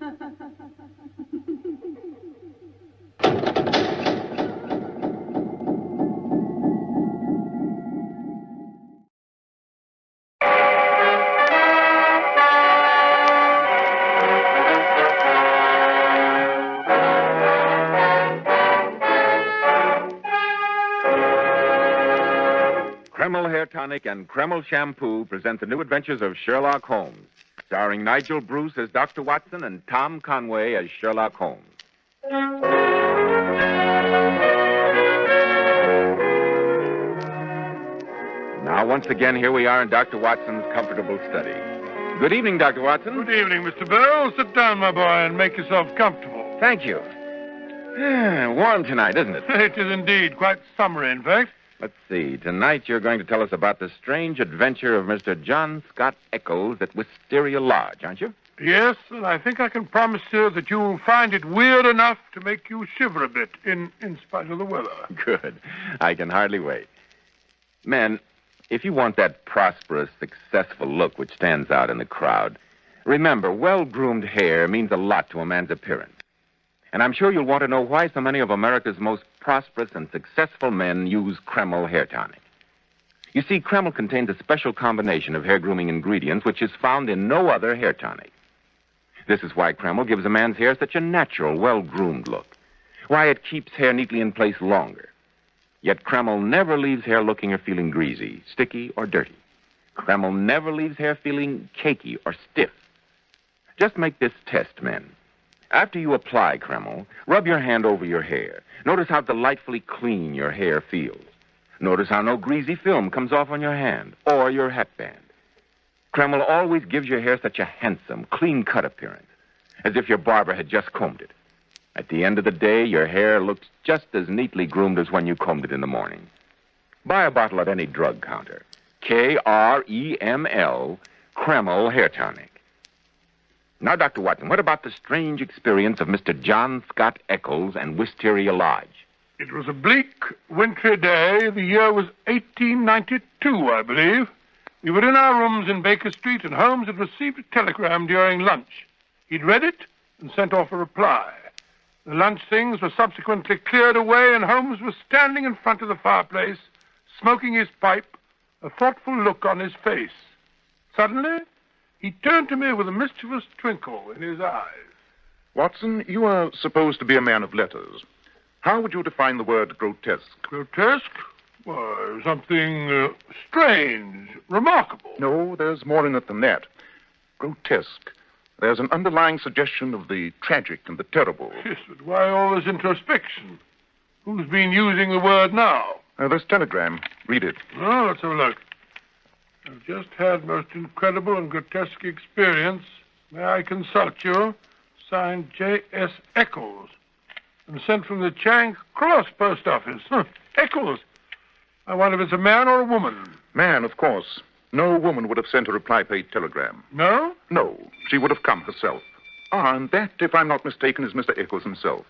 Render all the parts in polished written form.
Kreml Hair Tonic and Kreml Shampoo present the new adventures of Sherlock Holmes, starring Nigel Bruce as Dr. Watson and Tom Conway as Sherlock Holmes. Now, once again, here we are in Dr. Watson's comfortable study. Good evening, Dr. Watson. Good evening, Mr. Bell. Sit down, my boy, and make yourself comfortable. Thank you. Warm tonight, isn't it? It is indeed. Quite summery, in fact. Let's see. Tonight you're going to tell us about the strange adventure of Mr. John Scott Eccles at Wisteria Lodge, aren't you? Yes, and I think I can promise you that you'll find it weird enough to make you shiver a bit, in spite of the weather. Good. I can hardly wait. Men, if you want that prosperous, successful look which stands out in the crowd, remember, well-groomed hair means a lot to a man's appearance. And I'm sure you'll want to know why so many of America's most prosperous and successful men use Kreml Hair Tonic. You see, Kreml contains a special combination of hair grooming ingredients which is found in no other hair tonic. This is why Kreml gives a man's hair such a natural, well-groomed look. Why it keeps hair neatly in place longer. Yet Kreml never leaves hair looking or feeling greasy, sticky, or dirty. Kreml never leaves hair feeling cakey or stiff. Just make this test, men. After you apply Kreml, rub your hand over your hair. Notice how delightfully clean your hair feels. Notice how no greasy film comes off on your hand or your hatband. Kreml always gives your hair such a handsome, clean-cut appearance, as if your barber had just combed it. At the end of the day, your hair looks just as neatly groomed as when you combed it in the morning. Buy a bottle at any drug counter. Kreml, Kreml Hair Tonic. Now, Dr. Watson, what about the strange experience of Mr. John Scott Eccles and Wisteria Lodge? It was a bleak, wintry day. The year was 1892, I believe. We were in our rooms in Baker Street, and Holmes had received a telegram during lunch. He'd read it and sent off a reply. The lunch things were subsequently cleared away, and Holmes was standing in front of the fireplace, smoking his pipe, a thoughtful look on his face. Suddenly, he turned to me with a mischievous twinkle in his eyes. Watson, you are supposed to be a man of letters. How would you define the word grotesque? Grotesque? Why, something strange, remarkable. No, there's more in it than that. Grotesque. There's an underlying suggestion of the tragic and the terrible. Yes, but why all this introspection? Who's been using the word now? This telegram. Read it. Oh, let's have a look. I've just had most incredible and grotesque experience. May I consult you? Signed J.S. Eccles. And sent from the Charing Cross post office. Eccles. I wonder if it's a man or a woman. Man, of course. No woman would have sent a reply-paid telegram. No? No. She would have come herself. And that, if I'm not mistaken, is Mr. Eccles himself.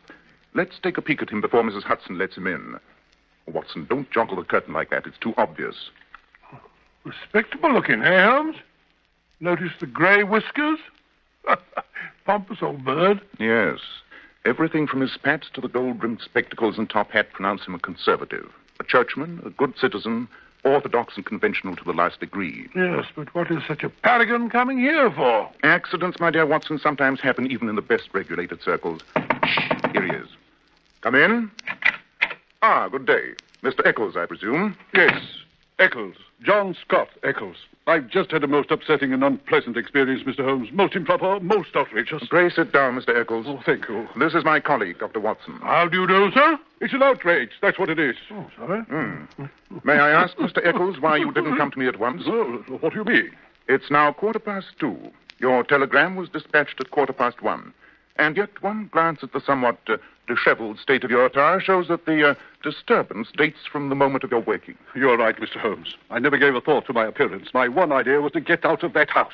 Let's take a peek at him before Mrs. Hudson lets him in. Watson, don't joggle the curtain like that. It's too obvious. Respectable looking, eh, Holmes? Notice the grey whiskers? Pompous old bird. Yes. Everything from his spats to the gold-rimmed spectacles and top hat pronounce him a conservative. A churchman, a good citizen, orthodox and conventional to the last degree. Yes, but what is such a paragon coming here for? Accidents, my dear Watson, sometimes happen even in the best regulated circles. Shh, here he is. Come in. Good day. Mr. Eccles, I presume? Yes, Eccles. John Scott Eccles. I've just had a most upsetting and unpleasant experience, Mr. Holmes. Most improper, most outrageous. Pray sit down, Mr. Eccles. Oh, thank you. This is my colleague, Dr. Watson. How do you do, sir? It's an outrage. That's what it is. Oh, sorry. May I ask, Mr. Eccles, why you didn't come to me at once? Well, what do you mean? It's now 2:15. Your telegram was dispatched at 1:15. And yet one glance at the somewhat disheveled state of your attire shows that the disturbance dates from the moment of your waking. You're right, Mr. Holmes. I never gave a thought to my appearance. My one idea was to get out of that house.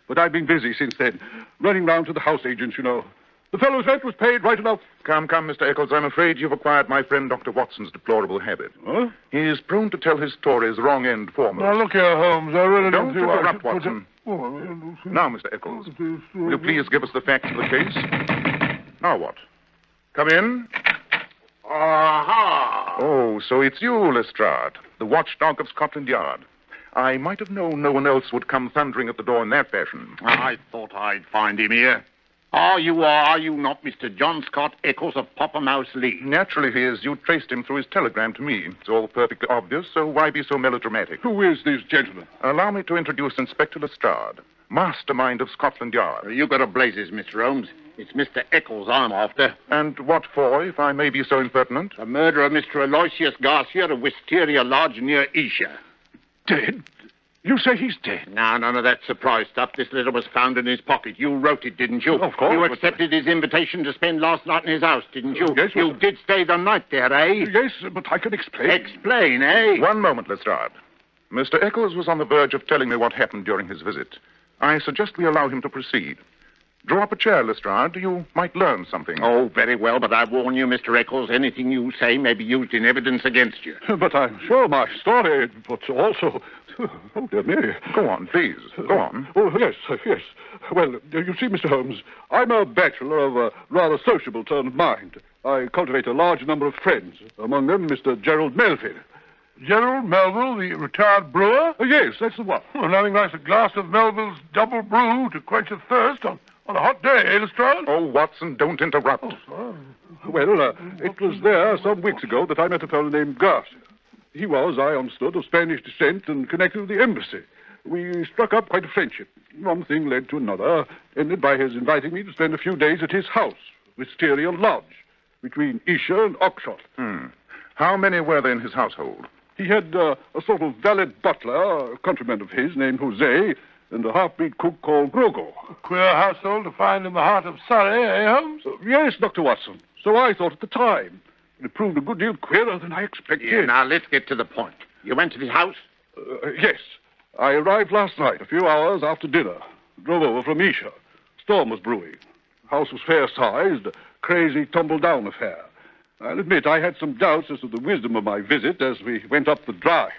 But I've been busy since then, running round to the house agents, you know. The fellow's rent was paid right enough. Come, Mr. Eccles. I'm afraid you've acquired my friend Dr. Watson's deplorable habit. Huh? He is prone to tell his stories wrong end foremost. Now, look here, Holmes. I really Don't see why I interrupt, should put Watson. it- Now, Mr. Eccles, will you please give us the facts of the case? Now what? Come in. Aha! Oh, so it's you, Lestrade, the watchdog of Scotland Yard. I might have known no one else would come thundering at the door in that fashion. I thought I'd find him here. Are you not Mr. John Scott Eccles of Poppermouse Lee? Naturally he is. You traced him through his telegram to me. It's all perfectly obvious, so why be so melodramatic? Who is this gentleman? Allow me to introduce Inspector Lestrade, mastermind of Scotland Yard. You got a blazes, Mr. Holmes. It's Mr. Eccles I'm after. And what for, if I may be so impertinent? The murder of Mr. Aloysius Garcia of Wisteria Lodge near Isha. Dead? You say he's dead? No, none of that surprise stuff. This letter was found in his pocket. You wrote it, didn't you? Of course. You accepted his invitation to spend last night in his house, didn't you? Yes, You did stay the night there, eh? Yes, but I can explain. Explain, eh? One moment, Lestrade. Mr. Eccles was on the verge of telling me what happened during his visit. I suggest we allow him to proceed. Draw up a chair, Lestrade. You might learn something. Oh, very well, but I warn you, Mr. Eccles, anything you say may be used in evidence against you. But I'm sure my story, but also... Oh, dear me. Go on, please. Go on. Oh, yes. Well, you see, Mr. Holmes, I'm a bachelor of a rather sociable turn of mind. I cultivate a large number of friends, among them Mr. Gerald Melville. Gerald Melville, the retired brewer? Yes, that's the one. Well, nothing like a glass of Melville's double brew to quench a thirst on a hot day, eh, Lestrade? Oh, Watson, don't interrupt. Well, it was there some weeks ago that I met a fellow named Garcia. He was, I understood, of Spanish descent and connected with the embassy. We struck up quite a friendship. One thing led to another, ended by his inviting me to spend a few days at his house, Wisteria Lodge, between Isha and Oxshott. How many were there in his household? He had a sort of valet butler, a countryman of his named Jose, and a half-breed cook called Grogo. Queer household to find in the heart of Surrey, eh, Holmes? Yes, Dr. Watson. So I thought at the time. It proved a good deal queerer than I expected. Yeah, now, let's get to the point. You went to the house? Yes. I arrived last night, a few hours after dinner. Drove over from Isha. Storm was brewing. The house was fair-sized, a crazy, tumble-down affair. I'll admit I had some doubts as to the wisdom of my visit as we went up the drive.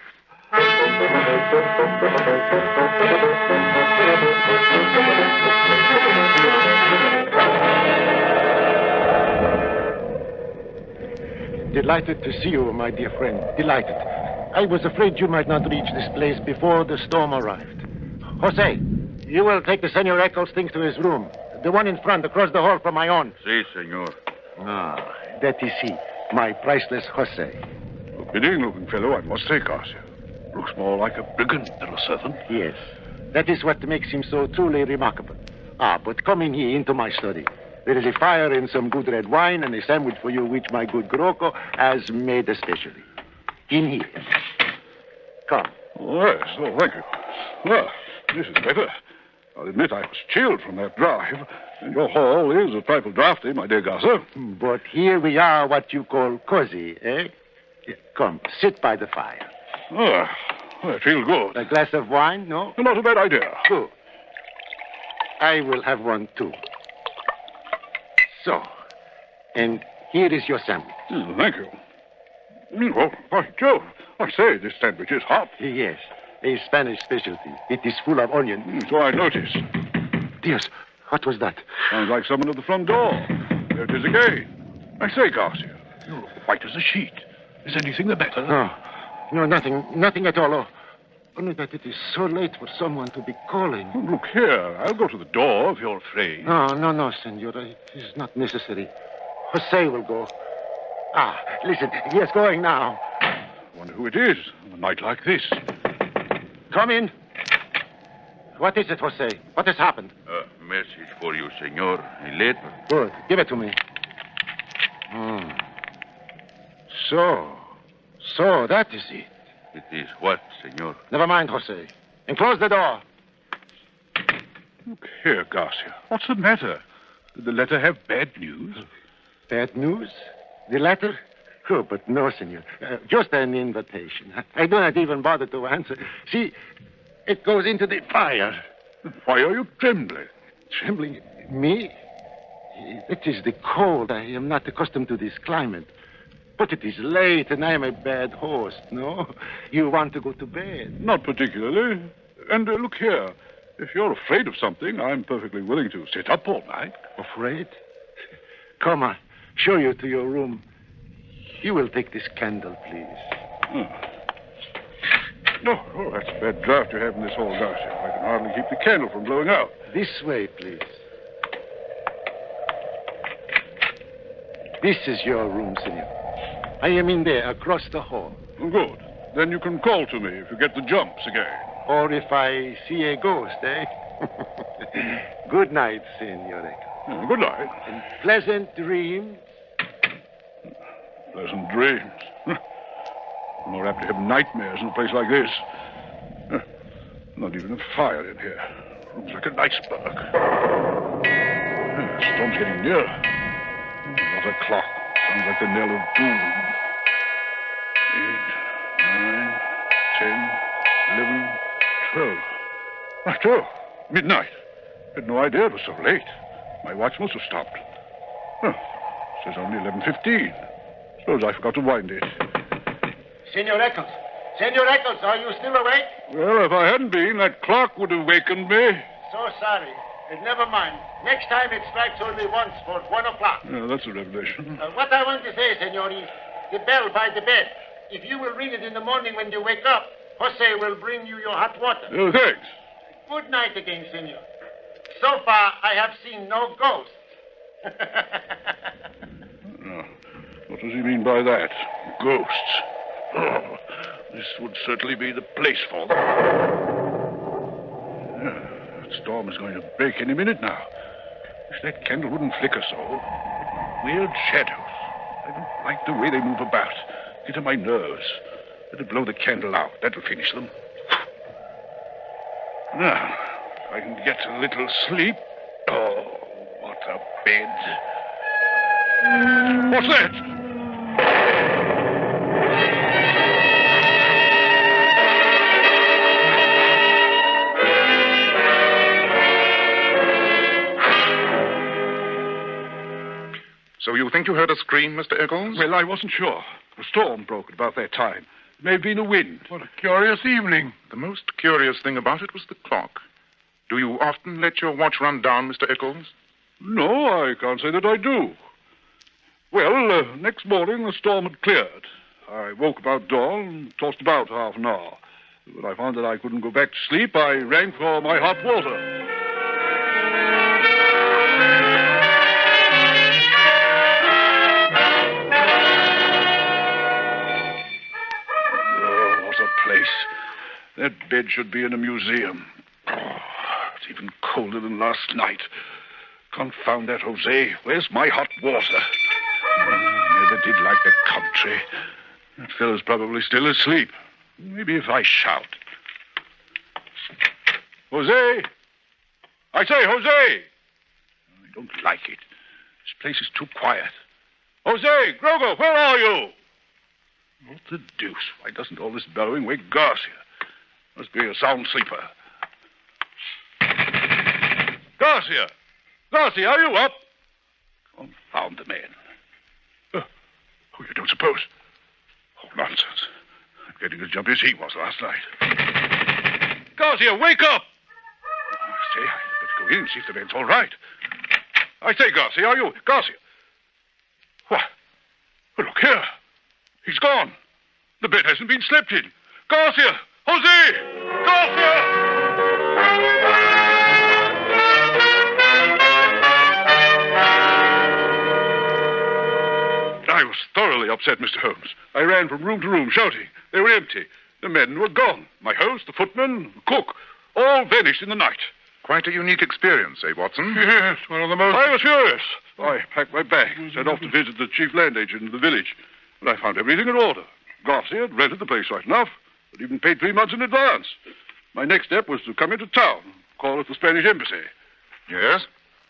Delighted to see you, my dear friend. Delighted. I was afraid you might not reach this place before the storm arrived. Jose, you will take the Senor Eccles' things to his room. The one in front, across the hall from my own. Si, senor. Ah, that is he, my priceless Jose. Forbidding-looking fellow, I must say, Garcia. Looks more like a brigand than a servant. Yes, that is what makes him so truly remarkable. Ah, but come in here into my study. There is a fire and some good red wine and a sandwich for you which my good Groco has made especially. In here. Come. Oh, yes, thank you. Well, this is better. I'll admit I was chilled from that drive. And your hall is a trifle draughty, my dear Garcia. But here we are what you call cozy, eh? Come, sit by the fire. Ah, I feel good. A glass of wine, no? Not a bad idea. Good. I will have one, too. So, and here is your sandwich. Thank you. Well, by Jove, I say, this sandwich is hot. Yes, a Spanish specialty. It is full of onion. So I notice. Dios, what was that? Sounds like someone at the front door. There it is again. I say, Garcia, you look white as a sheet. Is anything the matter? No, nothing at all. Only that it is so late for someone to be calling. Oh, look here, I'll go to the door if you're afraid. No, senor. It is not necessary. Jose will go. Ah, listen, he is going now. I wonder who it is on a night like this. Come in. What is it, Jose? What has happened? A message for you, senor. A letter. Good. Give it to me. So, that is it. It is what, senor? Never mind, Jose. And close the door. Look here, Garcia. What's the matter? Did the letter have bad news? Bad news? The letter? Oh, but no, senor. Just an invitation. I do not even bother to answer. See, it goes into the fire. Why are you trembling? Trembling? Me? It is the cold. I am not accustomed to this climate. But it is late, and I am a bad host, no? You want to go to bed? Not particularly. And look here. If you're afraid of something, I'm perfectly willing to sit up all night. Afraid? Come on. Show you to your room. You will take this candle, please. Oh, that's a bad draft you have in this hall, Garcia. I can hardly keep the candle from blowing out. This way, please. This is your room, senor. I am in there, across the hall. Oh, good. Then you can call to me if you get the jumps again. Or if I see a ghost, eh? Good night, senor. Good night. And pleasant dreams. Pleasant dreams. I'm more apt to have nightmares in a place like this. Not even a fire in here. Looks like an iceberg. Storm's getting nearer. What a clock. Sounds like the knell of doom. 8, 9, 10, 11, 12. Right, 12. Midnight. Had no idea it was so late. My watch must have stopped. Oh, says only 11:15. Suppose I forgot to wind it. Senor Eccles. Senor Eccles, are you still awake? Well, if I hadn't been, that clock would have wakened me. So sorry. Never mind. Next time it strikes only once for 1 o'clock. Yeah, that's a revelation. What I want to say, senor, is the bell by the bed. If you will ring it in the morning when you wake up, Jose will bring you your hot water. Oh, thanks. Good night again, senor. So far, I have seen no ghosts. What does he mean by that? Ghosts. Oh, this would certainly be the place for them. That storm is going to break any minute now. Wish that candle wouldn't flicker so. Weird shadows. I don't like the way they move about. Get on my nerves. Better blow the candle out. That'll finish them. Now, if I can get a little sleep. Oh, what a bed. What's that? So you think you heard a scream, Mr. Eccles? Well, I wasn't sure. A storm broke at about that time. It may have been a wind. What a curious evening. The most curious thing about it was the clock. Do you often let your watch run down, Mr. Eccles? No, I can't say that I do. Well, next morning the storm had cleared. I woke about dawn and tossed about half an hour. When I found that I couldn't go back to sleep, I rang for my hot water. That bed should be in a museum. Oh, it's even colder than last night. Confound that, Jose. Where's my hot water? Never did like the country. That fellow's probably still asleep. Maybe if I shout. Jose! I say, Jose! I don't like it. This place is too quiet. Jose! Grogo, where are you? What the deuce? Why doesn't all this bellowing wake Garcia? Must be a sound sleeper. Garcia! Garcia, are you up? Confound the man. Oh, you don't suppose? Oh, nonsense. I'm getting as jumpy as he was last night. Garcia, wake up! I say, I better go in and see if the man's all right. I say, Garcia, are you... Garcia! What? Well, look here. He's gone. The bed hasn't been slept in. Garcia! Jose! Garcia! I was thoroughly upset, Mr. Holmes. I ran from room to room shouting. They were empty. The men were gone. My host, the footman, the cook, all vanished in the night. Quite a unique experience, eh, Watson? Yes, one of the most... I was furious. I packed my bag, set off to visit the chief land agent in the village. And I found everything in order. Garcia had rented the place right enough, but even paid 3 months in advance. My next step was to come into town, call at the Spanish embassy. Yes?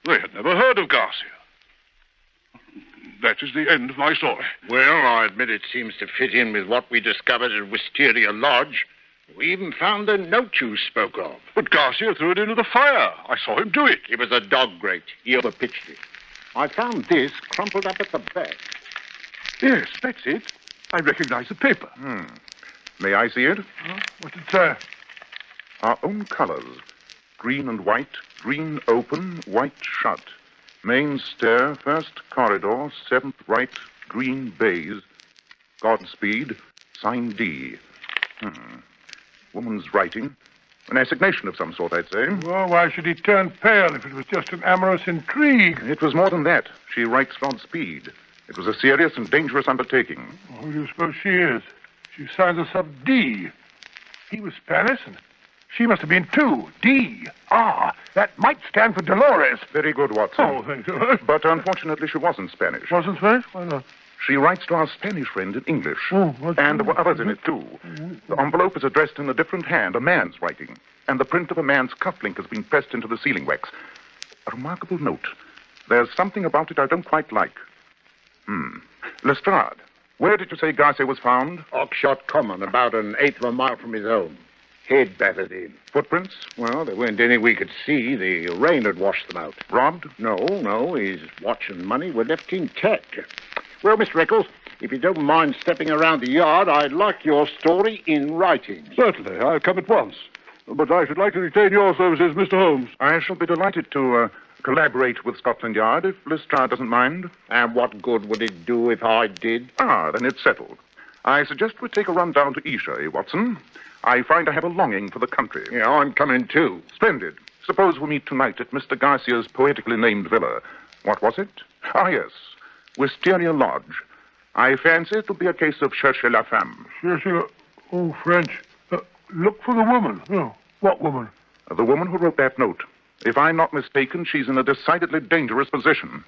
They had never heard of Garcia. That is the end of my story. Well, I admit it seems to fit in with what we discovered at Wisteria Lodge. We even found the note you spoke of. But Garcia threw it into the fire. I saw him do it. It was a dog grate. He overpitched it. I found this crumpled up at the back. Yes, that's it. I recognize the paper. May I see it? What's it say? Our own colors. Green and white. Green open, white shut. Main stair, first corridor, 7th right, green baize. Godspeed, sign D. Woman's writing. An assignation of some sort, I'd say. Well, why should he turn pale if it was just an amorous intrigue? It was more than that. She writes Godspeed. It was a serious and dangerous undertaking. Who do you suppose she is? She signs us up D. He was Spanish, and she must have been too. D. Ah, that might stand for Dolores. Very good, Watson. Oh, thank you. But unfortunately, she wasn't Spanish. Wasn't Spanish? Why not? She writes to our Spanish friend in English. Oh, what's and there were others in it, too. The envelope is addressed in a different hand, a man's writing. And the print of a man's cufflink has been pressed into the sealing wax. A remarkable note. There's something about it I don't quite like. Lestrade, where did you say Garcia was found? Oxshot Common, about an eighth of a mile from his home. Head battered in. Footprints? Well, there weren't any we could see. The rain had washed them out. Robbed? No. His watch and money were left intact. Well, Mr. Eccles, if you don't mind stepping around the yard, I'd like your story in writing. Certainly, I'll come at once. But I should like to retain your services, Mr. Holmes. I shall be delighted to collaborate with Scotland Yard if Lestrade doesn't mind. And what good would it do if I did? Then it's settled. I suggest we take a run down to Esher, Watson. I find I have a longing for the country. Yeah, I'm coming too. Splendid. Suppose we meet tonight at Mr. Garcia's poetically named villa. What was it? Yes. Wisteria Lodge. I fancy it'll be a case of cherchez la femme. Oh, French. Look for the woman. Oh, what woman? The woman who wrote that note. If I'm not mistaken, she's in a decidedly dangerous position.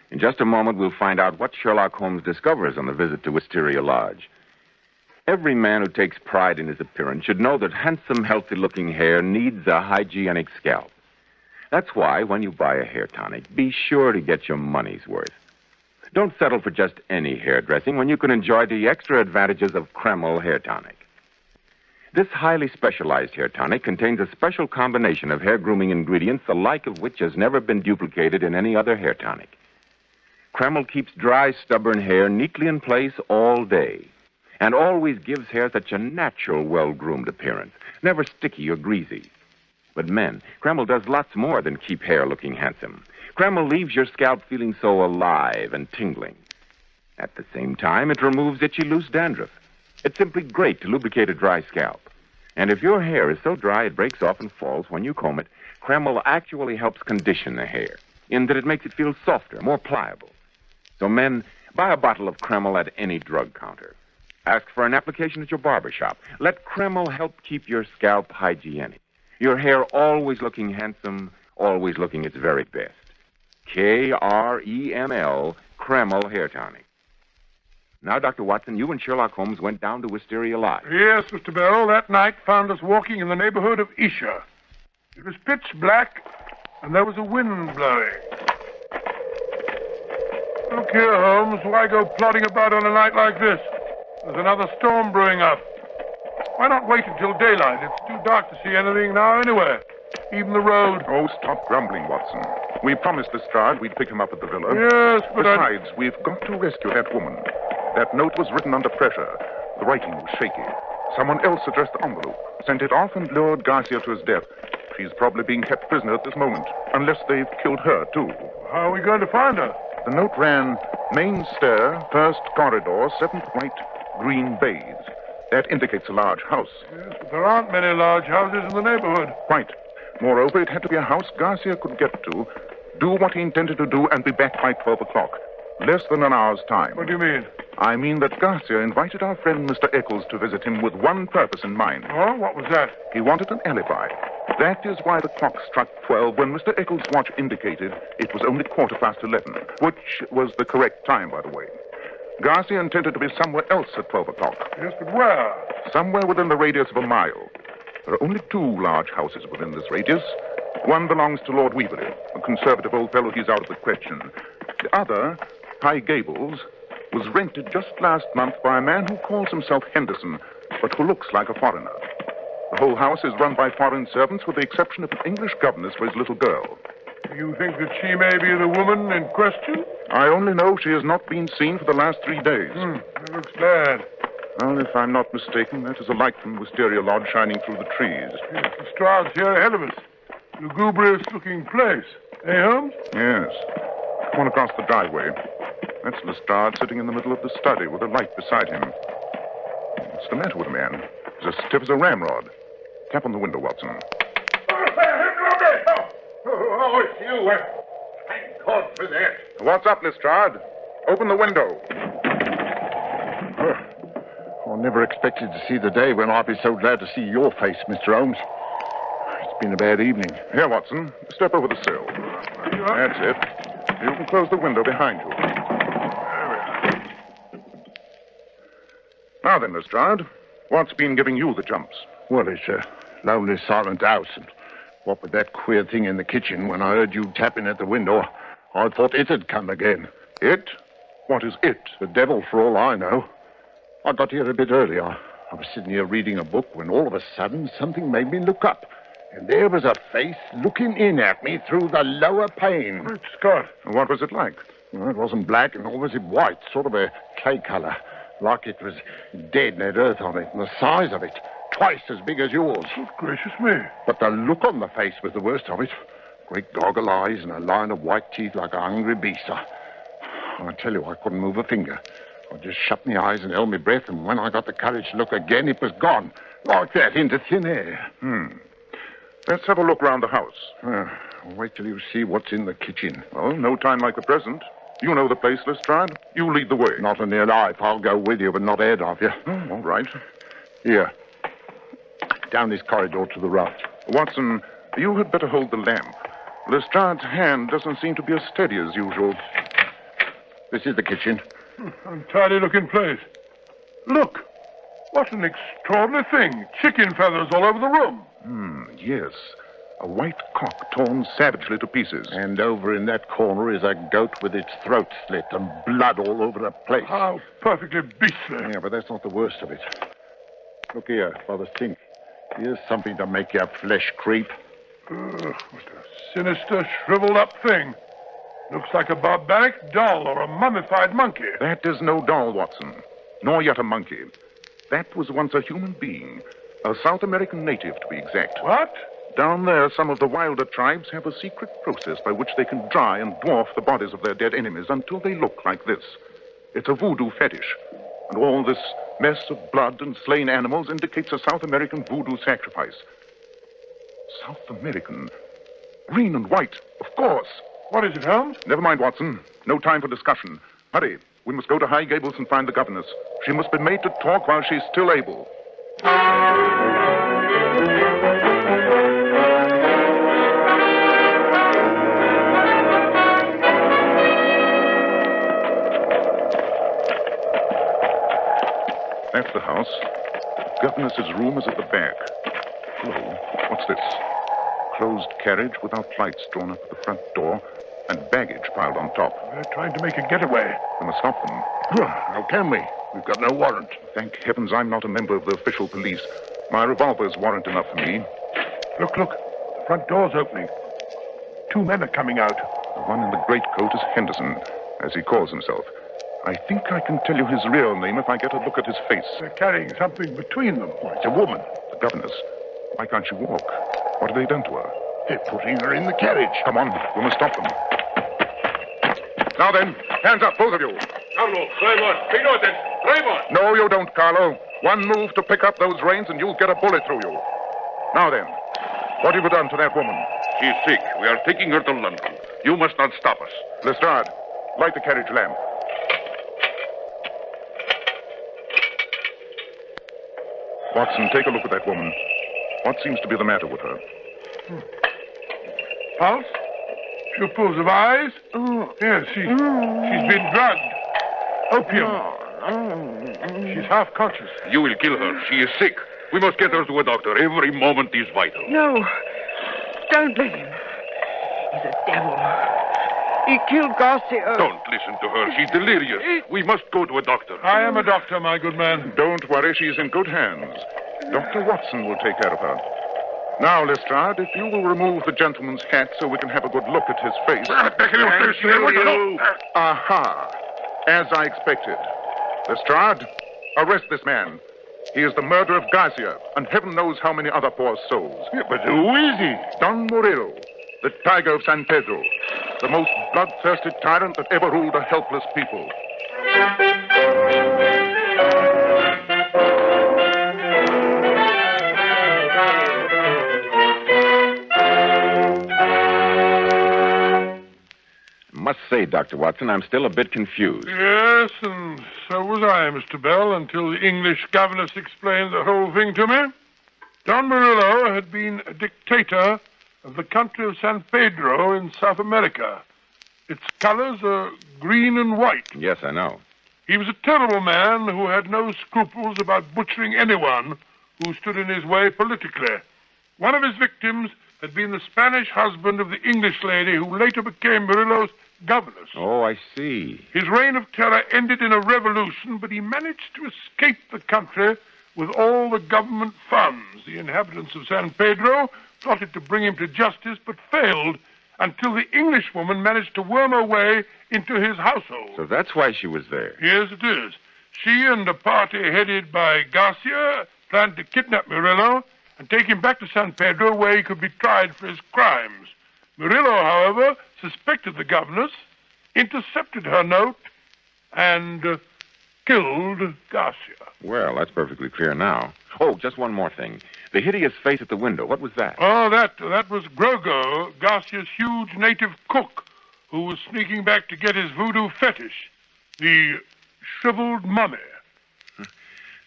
In just a moment, we'll find out what Sherlock Holmes discovers on the visit to Wisteria Lodge. Every man who takes pride in his appearance should know that handsome, healthy-looking hair needs a hygienic scalp. That's why, when you buy a hair tonic, be sure to get your money's worth. Don't settle for just any hair dressing when you can enjoy the extra advantages of Kreml hair tonic. This highly specialized hair tonic contains a special combination of hair grooming ingredients, the like of which has never been duplicated in any other hair tonic. Kreml keeps dry, stubborn hair neatly in place all day, and always gives hair such a natural, well-groomed appearance, never sticky or greasy. But men, Kreml does lots more than keep hair looking handsome. Kreml leaves your scalp feeling so alive and tingling. At the same time, it removes itchy, loose dandruff. It's simply great to lubricate a dry scalp. And if your hair is so dry it breaks off and falls when you comb it, Kreml actually helps condition the hair, in that it makes it feel softer, more pliable. So men, buy a bottle of Kreml at any drug counter. Ask for an application at your barber shop. Let Kreml help keep your scalp hygienic. Your hair always looking handsome, always looking its very best. Kreml, Kreml Hair Tonic. Now, Dr. Watson, you and Sherlock Holmes went down to Wisteria Lodge. Yes, Mr. Bell. That night found us walking in the neighborhood of Esher. It was pitch black, and there was a wind blowing. Look here, Holmes. Why go plodding about on a night like this? There's another storm brewing up. Why not wait until daylight? It's too dark to see anything now anywhere. Even the road. Oh, stop grumbling, Watson. We promised Lestrade we'd pick him up at the villa. Yes, but Besides, we've got to rescue that woman. That note was written under pressure. The writing was shaky. Someone else addressed the envelope, sent it off, and lured Garcia to his death. She's probably being kept prisoner at this moment, unless they've killed her, too. How are we going to find her? The note ran, main stair, first corridor, 7th right, green baize. That indicates a large house. Yes, but there aren't many large houses in the neighborhood. Quite. Moreover, it had to be a house Garcia could get to, do what he intended to do, and be back by 12 o'clock. Less than an hour's time. What do you mean? I mean that Garcia invited our friend Mr. Eccles to visit him with one purpose in mind. Oh, what was that? He wanted an alibi. That is why the clock struck 12 when Mr. Eccles' watch indicated it was only 11:15, which was the correct time, by the way. Garcia intended to be somewhere else at 12 o'clock. Yes, but where? Somewhere within the radius of a mile. There are only 2 large houses within this radius. One belongs to Lord Weaverly, a conservative old fellow. He's out of the question. The other, High Gables, was rented just last month by a man who calls himself Henderson, but who looks like a foreigner. The whole house is run by foreign servants, with the exception of an English governess for his little girl. You think that she may be the woman in question? I only know she has not been seen for the last 3 days. That looks bad. Well, if I'm not mistaken, that is a light from Wisteria Lodge shining through the trees. Yes, the Lestrade's here ahead of us. Lugubrious-looking place. Eh, Holmes? Yes. Come on across the driveway. That's Lestrade sitting in the middle of the study with a light beside him. What's the matter with the man? He's as stiff as a ramrod. Tap on the window, Watson. Oh, it's you. Thank God for that. What's up, Lestrade? Open the window. I never expected to see the day when I'd be so glad to see your face, Mr. Holmes. It's been a bad evening. Here, Watson. Step over the sill. That's it. You can close the window behind you. Now then, Lestrade, what's been giving you the jumps? Well, it's a lonely, silent house, and what with that queer thing in the kitchen, when I heard you tapping at the window, I thought it had come again. It? What is it? The devil, for all I know. I got here a bit earlier. I was sitting here reading a book when all of a sudden something made me look up. And there was a face looking in at me through the lower pane. Great Scott. What was it like? Well, it wasn't black, nor was it white. Sort of a clay color. Like it was dead and had earth on it. And the size of it, twice as big as yours. Good gracious me. But the look on the face was the worst of it. Great goggle eyes and a line of white teeth like a hungry beast. I tell you, I couldn't move a finger. I just shut my eyes and held my breath, and when I got the courage to look again, it was gone. Like that, into thin air. Let's have a look round the house. Wait till you see what's in the kitchen. Well, no time like the present. You know the place, Lestrade. You lead the way. Not in your life. I'll go with you, but not ahead of you. All right. Here. Down this corridor to the right. Watson, you had better hold the lamp. Lestrade's hand doesn't seem to be as steady as usual. This is the kitchen. Untidy-looking place. Look. What an extraordinary thing. Chicken feathers all over the room. Yes. A white cock torn savagely to pieces. And over in that corner is a goat with its throat slit and blood all over the place. How perfectly beastly. Yeah, but that's not the worst of it. Look here, by the sink. Here's something to make your flesh creep. What a sinister, shriveled-up thing. Looks like a barbaric doll or a mummified monkey. That is no doll, Watson. Nor yet a monkey. That was once a human being. A South American native, to be exact. What? Down there, some of the wilder tribes have a secret process by which they can dry and dwarf the bodies of their dead enemies until they look like this. It's a voodoo fetish. And all this mess of blood and slain animals indicates a South American voodoo sacrifice. South American? Green and white, of course. What is it, Holmes? Never mind, Watson. No time for discussion. Hurry. We must go to High Gables and find the governess. She must be made to talk while she's still able. That's the house. Governess's room is at the back. Hello. What's this? Closed carriage without lights drawn up at the front door and baggage piled on top. They're trying to make a getaway. We must stop them. How can we? We've got no warrant. Thank heavens I'm not a member of the official police. My revolver's warrant enough for me. Look. The front door's opening. 2 men are coming out. The one in the greatcoat is Henderson, as he calls himself. I think I can tell you his real name if I get a look at his face. They're carrying something between them. Why, it's a woman. The governess. Why can't she walk? What have they done to her? They're putting her in the carriage. Come on, we must stop them. Now then, hands up, both of you. Carlo, drive on. Pay no attention. Drive on. No, you don't, Carlo. One move to pick up those reins and you'll get a bullet through you. Now then, what have you done to that woman? She's sick. We are taking her to London. You must not stop us. Lestrade, light the carriage lamp. Watson, take a look at that woman. What seems to be the matter with her? Pulse? Pupils of eyes? Yes, she's been drugged. Opium. She's half conscious. You will kill her. She is sick. We must get her to a doctor. Every moment is vital. No. Don't let him. He's a devil. He killed Garcia. Don't listen to her. She's delirious. We must go to a doctor. I am a doctor, my good man. Don't worry, she's in good hands. Dr. Watson will take care of her. Now, Lestrade, if you will remove the gentleman's hat so we can have a good look at his face. Aha! As I expected. Lestrade, arrest this man. He is the murderer of Garcia, and heaven knows how many other poor souls. Yeah, but who is he? Don Murillo, the tiger of San Pedro, the most bloodthirsty tyrant that ever ruled a helpless people. I must say, Dr. Watson, I'm still a bit confused. Yes, and so was I, Mr. Bell, until the English governess explained the whole thing to me. Don Murillo had been a dictator of the country of San Pedro in South America. Its colors are green and white. Yes, I know. He was a terrible man who had no scruples about butchering anyone who stood in his way politically. One of his victims had been the Spanish husband of the English lady who later became Murillo's governess. Oh, I see. His reign of terror ended in a revolution, but he managed to escape the country with all the government funds. The inhabitants of San Pedro plotted to bring him to justice, but failed until the Englishwoman managed to worm her way into his household. So that's why she was there. Yes, it is. She and a party headed by Garcia planned to kidnap Murillo and take him back to San Pedro, where he could be tried for his crimes. Murillo, however, suspected the governess, intercepted her note, and killed Garcia. Well, that's perfectly clear now. Oh, just one more thing. The hideous face at the window, what was that? Oh, that was Grogo, Garcia's huge native cook, who was sneaking back to get his voodoo fetish, the shriveled mummy.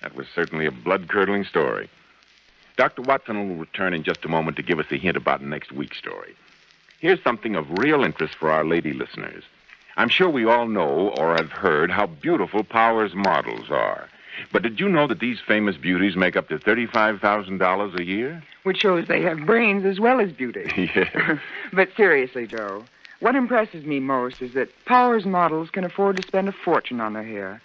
That was certainly a blood-curdling story. Dr. Watson will return in just a moment to give us a hint about next week's story. Here's something of real interest for our lady listeners. I'm sure we all know or have heard how beautiful Powers models are. But did you know that these famous beauties make up to $35,000 a year? Which shows they have brains as well as beauty. Yeah. But seriously, Joe, what impresses me most is that Powers models can afford to spend a fortune on their hair.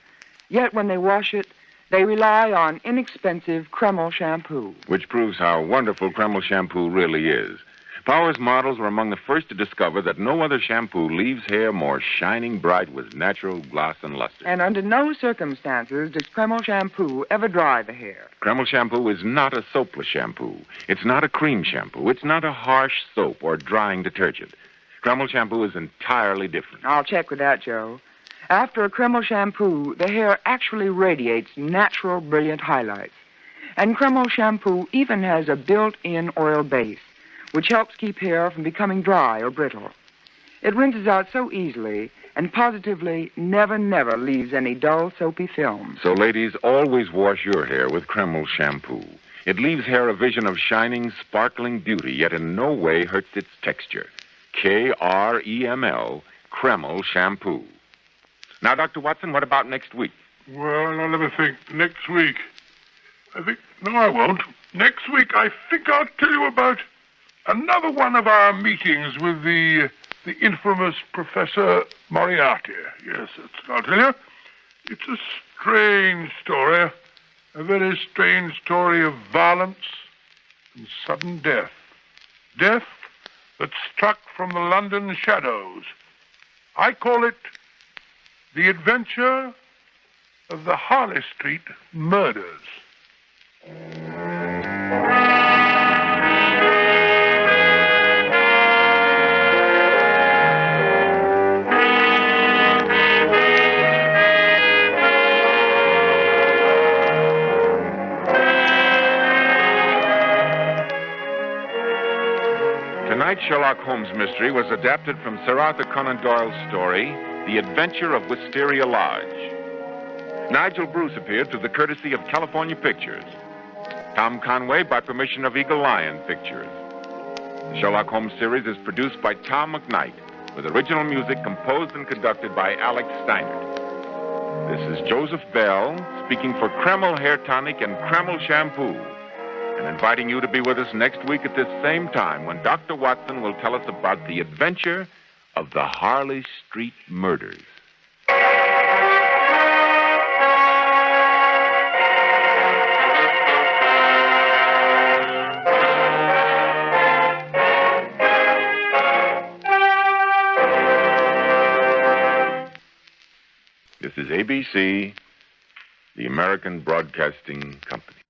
Yet when they wash it, they rely on inexpensive Kreml shampoo. Which proves how wonderful Kreml shampoo really is. Powers models were among the first to discover that no other shampoo leaves hair more shining bright with natural gloss and luster. And under no circumstances does Kreml shampoo ever dry the hair. Kreml shampoo is not a soapless shampoo. It's not a cream shampoo. It's not a harsh soap or drying detergent. Kreml shampoo is entirely different. I'll check with that, Joe. After a Kreml shampoo, the hair actually radiates natural, brilliant highlights. And Kreml shampoo even has a built-in oil base, which helps keep hair from becoming dry or brittle. It rinses out so easily and positively never leaves any dull, soapy film. So, ladies, always wash your hair with Kreml shampoo. It leaves hair a vision of shining, sparkling beauty, yet in no way hurts its texture. Kreml, Kreml shampoo. Now, Dr. Watson, what about next week? Well, now let me think. Next week. No, I won't. Next week, I think I'll tell you about another one of our meetings with the infamous Professor Moriarty. Yes, I'll tell you. It's a strange story. A very strange story of violence and sudden death. Death that struck from the London shadows. I call it The Adventure of the Harley Street Murders. Tonight's Sherlock Holmes mystery was adapted from Sir Arthur Conan Doyle's story, The Adventure of Wisteria Lodge. Nigel Bruce appeared through the courtesy of California Pictures. Tom Conway by permission of Eagle Lion Pictures. The Sherlock Holmes series is produced by Tom McKnight, with original music composed and conducted by Alex Steiner. This is Joseph Bell speaking for Kreml Hair Tonic and Kreml Shampoo, and inviting you to be with us next week at this same time when Dr. Watson will tell us about the adventure of the Harley Street murders. This is ABC, the American Broadcasting Company.